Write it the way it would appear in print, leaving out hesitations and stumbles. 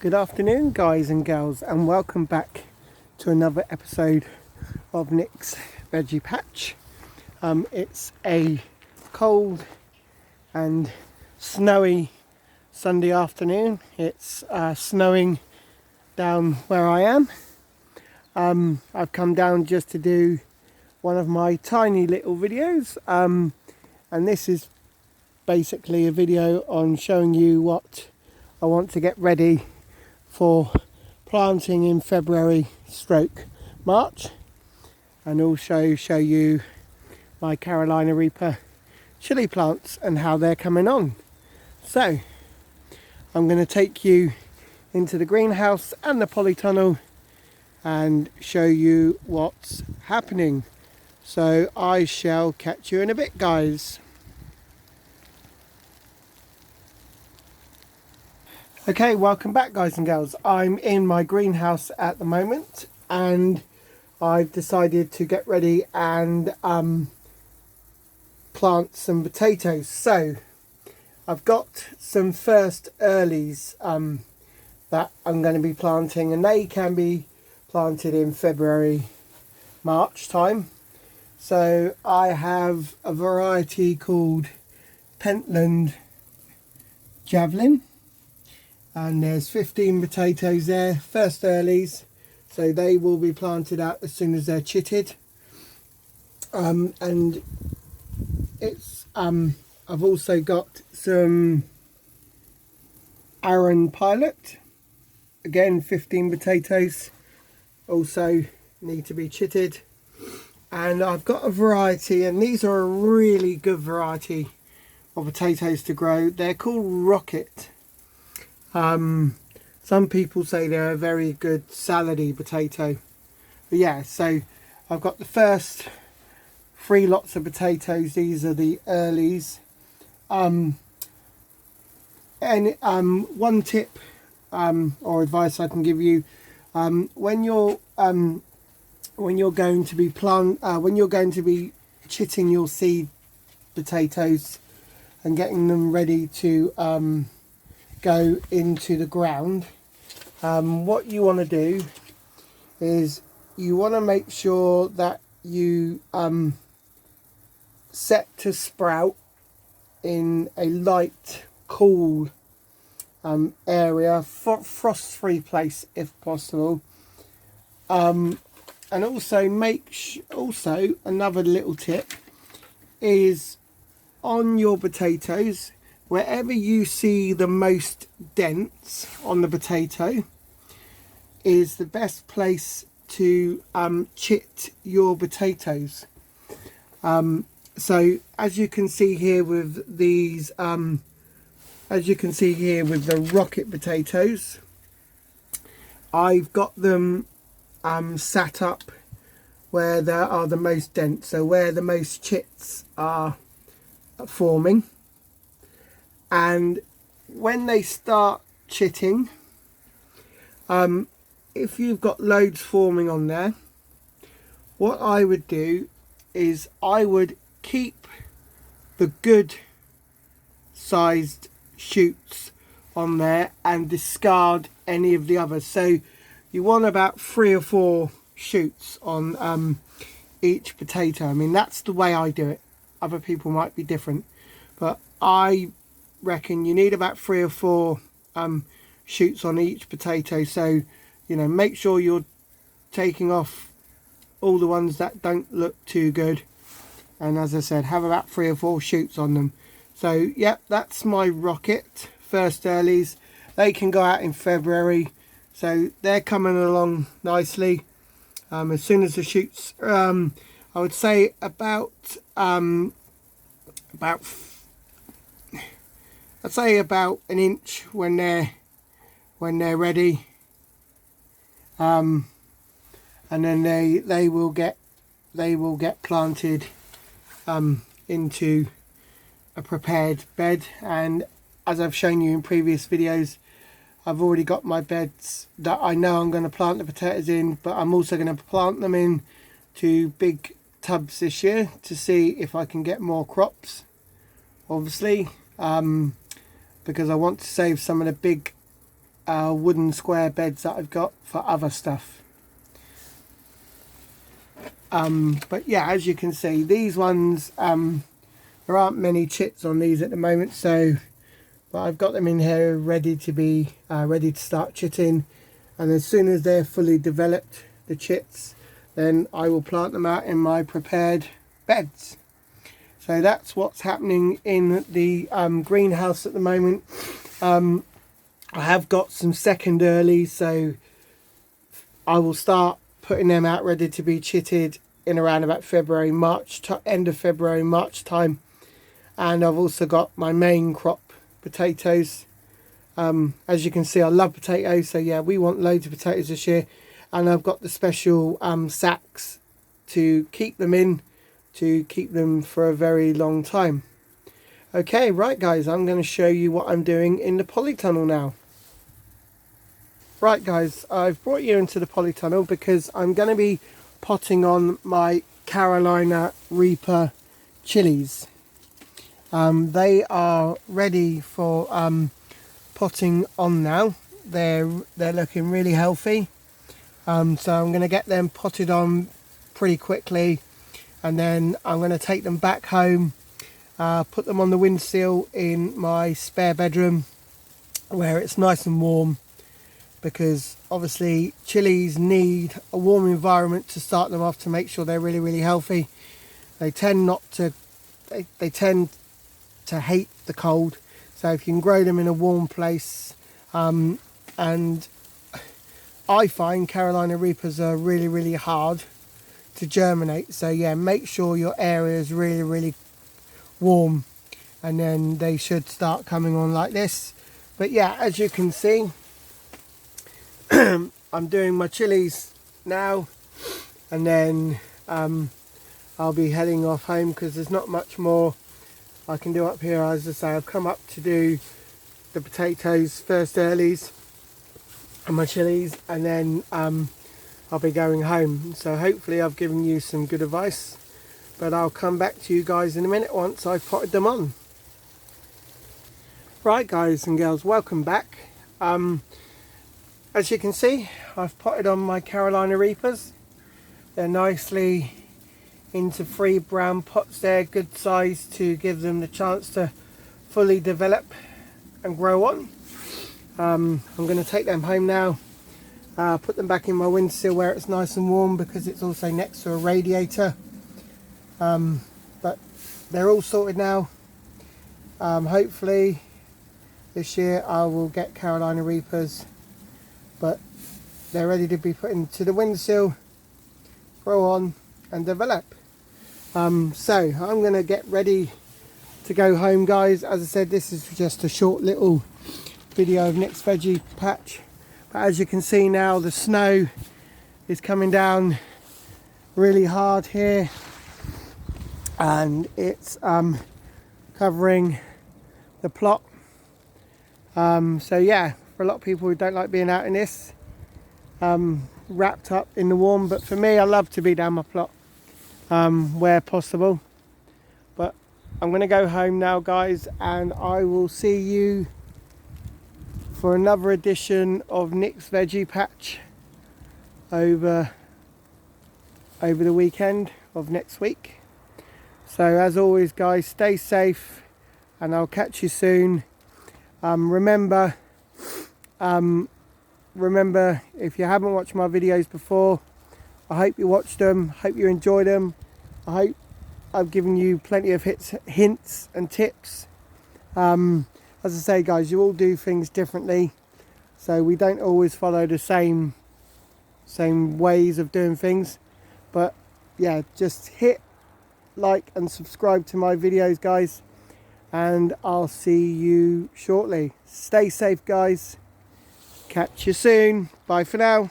Good afternoon, guys and girls, and welcome back to another episode of Nick's Veggie Patch. It's a cold and snowy Sunday afternoon. It's snowing down where I am. I've come down just to do one of my tiny little videos, and this is basically a video on showing you what I want to get ready for planting in February/March, and also show you my Carolina Reaper chili plants and how they're coming on. So I'm going to take you into the greenhouse and the polytunnel and show you what's happening. So I shall catch you in a bit, guys. Okay, welcome back, guys and girls. I'm in my greenhouse at the moment and I've decided to get ready and plant some potatoes. So I've got some first earlies that I'm going to be planting, and they can be planted in February/March time. So I have a variety called Pentland Javelin, and there's 15 potatoes there, first earlies, so they will be planted out as soon as they're chitted. And it's I've also got some Aaron Pilot, again 15 potatoes, also need to be chitted. And I've got a variety, and these are a really good variety of potatoes to grow. They're called Rocket. Some people say they're a very good salady potato. But yeah, so I've got the first 3 lots of potatoes. These are the earlies. And one tip or advice I can give you, when you're going to be chitting your seed potatoes and getting them ready to go into the ground, what you want to do is you want to make sure that you set to sprout in a light, cool area, frost-free place if possible. And also also another little tip is, on your potatoes, wherever you see the most dents on the potato is the best place to chit your potatoes. So as you can see here with these, the Rocket potatoes, I've got them sat up where there are the most dents, so where the most chits are forming. And when they start chitting, if you've got loads forming on there, what I would do is I would keep the good sized shoots on there and discard any of the others. So you want about 3 or 4 shoots on each potato. I mean, that's the way I do it. Other people might be different, but I reckon you need about 3 or 4 shoots on each potato. So, you know, make sure you're taking off all the ones that don't look too good, and as I said, have about 3 or 4 shoots on them. So yep, that's my Rocket first earlies. They can go out in February, so they're coming along nicely. As soon as the shoots, I would say about an inch when they're ready, and then they will get planted into a prepared bed. And as I've shown you in previous videos, I've already got my beds that I know I'm going to plant the potatoes in, but I'm also going to plant them in to big tubs this year to see if I can get more crops, obviously, because I want to save some of the big wooden square beds that I've got for other stuff. But yeah, as you can see, these ones, there aren't many chits on these at the moment, so but I've got them in here ready to be ready to start chitting, and as soon as they're fully developed, the chits, then I will plant them out in my prepared beds. So that's what's happening in the greenhouse at the moment. I have got some second early, so I will start putting them out ready to be chitted in around about February, March, end of February, March time. And I've also got my main crop potatoes. As you can see, I love potatoes, so yeah, we want loads of potatoes this year. And I've got the special sacks to keep them in, to keep them for a very long time. Okay, right guys, I'm going to show you what I'm doing in the polytunnel now. Right guys, I've brought you into the polytunnel because I'm going to be potting on my Carolina Reaper chilies. They are ready for potting on now. They're looking really healthy. So I'm going to get them potted on pretty quickly, and then I'm going to take them back home, put them on the windsill in my spare bedroom where it's nice and warm, because obviously chilies need a warm environment to start them off to make sure they're really healthy. They tend they tend to hate the cold, so if you can grow them in a warm place, and I find Carolina Reapers are really hard to germinate, so yeah, make sure your area is really warm, and then they should start coming on like this. But yeah, as you can see, I'm doing my chilies now, and then I'll be heading off home because there's not much more I can do up here. As I say, I've come up to do the potatoes first earlies and my chilies, and then I'll be going home. So hopefully I've given you some good advice, but I'll come back to you guys in a minute once I've potted them on. Right guys and girls, welcome back. As you can see, I've potted on my Carolina Reapers. They're nicely into 3 brown pots there, good size to give them the chance to fully develop and grow on. I'm going to take them home now, put them back in my windowsill where it's nice and warm, because it's also next to a radiator. But they're all sorted now. Hopefully this year I will get Carolina Reapers, but they're ready to be put into the windowsill, grow on and develop. So I'm going to get ready to go home guys. As I said, this is just a short little video of Nick's veggie patch, but as you can see now, the snow is coming down really hard here, and it's covering the plot. So yeah, for a lot of people who don't like being out in this, wrapped up in the warm, but for me, I love to be down my plot where possible. But I'm going to go home now guys, and I will see you for another edition of Nick's veggie patch over the weekend of next week. So as always guys, stay safe and I'll catch you soon. Remember, if you haven't watched my videos before, I hope you watched them, hope you enjoyed them. I hope I've given you plenty of hints and tips. As I say guys, you all do things differently, so we don't always follow the same ways of doing things. But yeah, just hit like and subscribe to my videos guys, and I'll see you shortly. Stay safe guys, catch you soon, bye for now.